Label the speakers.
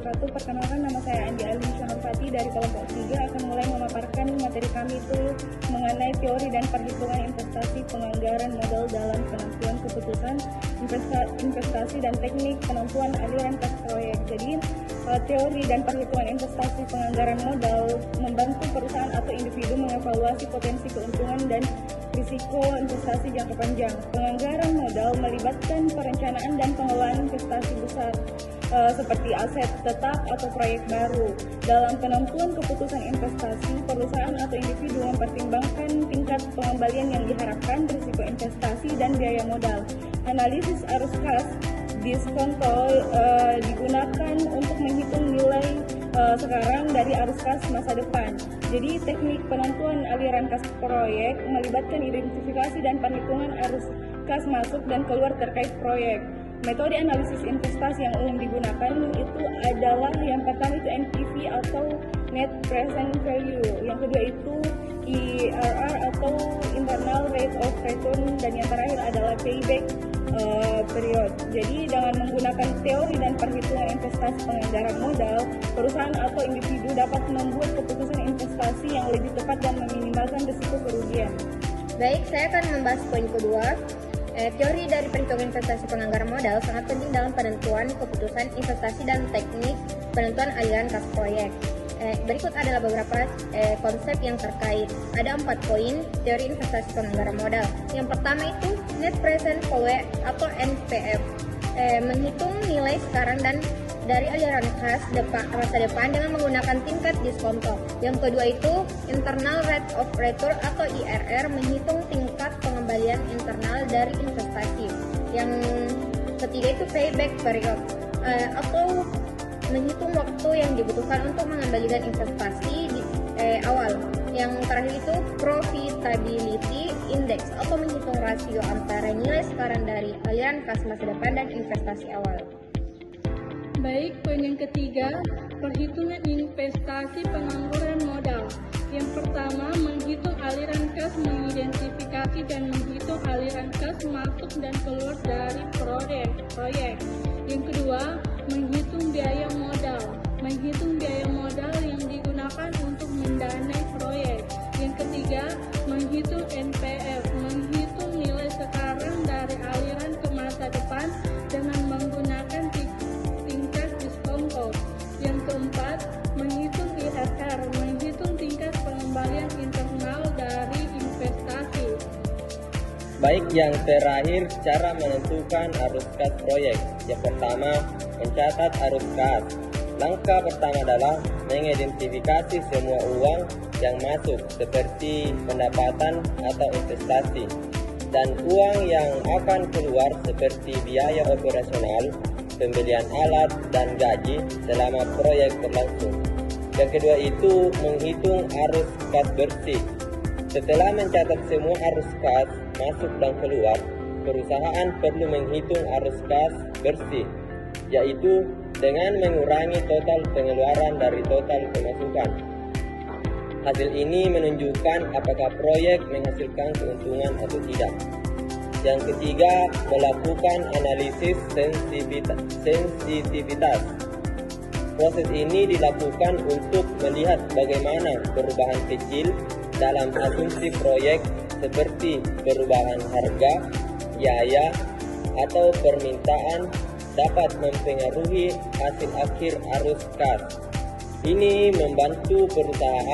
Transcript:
Speaker 1: wabarakatuh. Perkenalkan, nama saya Andi Alinsya Nurfati dari kelompok 3 akan mulai memaparkan materi kami itu mengenai teori dan perhitungan investasi penganggaran modal dalam penentuan keputusan investasi dan teknik penentuan aliran kas proyek. Jadi, teori dan perhitungan investasi penganggaran modal membantu perusahaan atau individu mengevaluasi potensi keuntungan dan risiko investasi jangka panjang. Penganggaran modal melibatkan perencanaan dan pengelolaan investasi besar seperti aset tetap atau proyek baru. Dalam penentuan keputusan investasi, perusahaan atau individu mempertimbangkan tingkat pengembalian yang diharapkan, risiko investasi, dan biaya modal. Analisis arus kas diskonto digunakan untuk menghitung nilai sekarang dari arus kas masa depan. Jadi teknik penentuan aliran kas proyek melibatkan identifikasi dan perhitungan arus kas masuk dan keluar terkait proyek. Metode analisis investasi yang umum digunakan itu adalah yang pertama itu NPV atau Net Present Value, yang kedua itu IRR atau Internal Rate of Return, dan yang terakhir adalah Payback Period. Jadi dengan menggunakan teori dan perhitungan investasi penganggaran modal, perusahaan atau individu dapat membuat keputusan investasi yang lebih tepat dan meminimalkan risiko kerugian.
Speaker 2: Baik, saya akan membahas poin kedua. Teori dari perhitungan investasi penganggaran modal sangat penting dalam penentuan keputusan investasi dan teknik penentuan aliran kas proyek. Berikut adalah beberapa konsep yang terkait. Ada 4 poin teori investasi penganggaran modal. Yang pertama itu Net Present Value atau NPV, menghitung nilai sekarang dan dari aliran kas masa depan dengan menggunakan tingkat diskonto. Yang kedua itu Internal Rate of Return atau IRR, menghitung tingkat pengembalian internal dari investasi. Yang ketiga itu Payback Period, atau menghitung waktu yang dibutuhkan untuk mengembalikan investasi di awal. Yang terakhir itu Profitability Index, atau menghitung rasio antara nilai sekarang dari aliran kas masa depan dan investasi awal.
Speaker 3: Baik, poin yang ketiga, perhitungan investasi penganggaran modal. Yang pertama, menghitung aliran kas, mengidentifikasi dan menghitung aliran kas masuk dan keluar dari proyek. Yang kedua, menghitung biaya modal. Menghitung biaya modal yang digunakan untuk mendanai proyek. Yang ketiga, menghitung NPV, menghitung nilai sekarang dari aliran ke masa depan dengan menggunakan tingkat diskonto. Yang keempat, menghitung IRR, menghitung tingkat pengembalian internal dari investasi.
Speaker 4: Baik, yang terakhir, cara menentukan arus kas proyek. Yang pertama, mencatat arus kas. Langkah pertama adalah mengidentifikasi semua uang yang masuk seperti pendapatan atau investasi, dan uang yang akan keluar seperti biaya operasional, pembelian alat, dan gaji selama proyek berlangsung. Yang kedua itu menghitung arus kas bersih. Setelah mencatat semua arus kas masuk dan keluar, perusahaan perlu menghitung arus kas bersih, yaitu dengan mengurangi total pengeluaran dari total pemasukan. Hasil ini menunjukkan apakah proyek menghasilkan keuntungan atau tidak. Yang ketiga, melakukan analisis sensitivitas. Proses ini dilakukan untuk melihat bagaimana perubahan kecil dalam asumsi proyek seperti perubahan harga, biaya, atau permintaan dapat mempengaruhi hasil akhir arus kas. Ini membantu perusahaan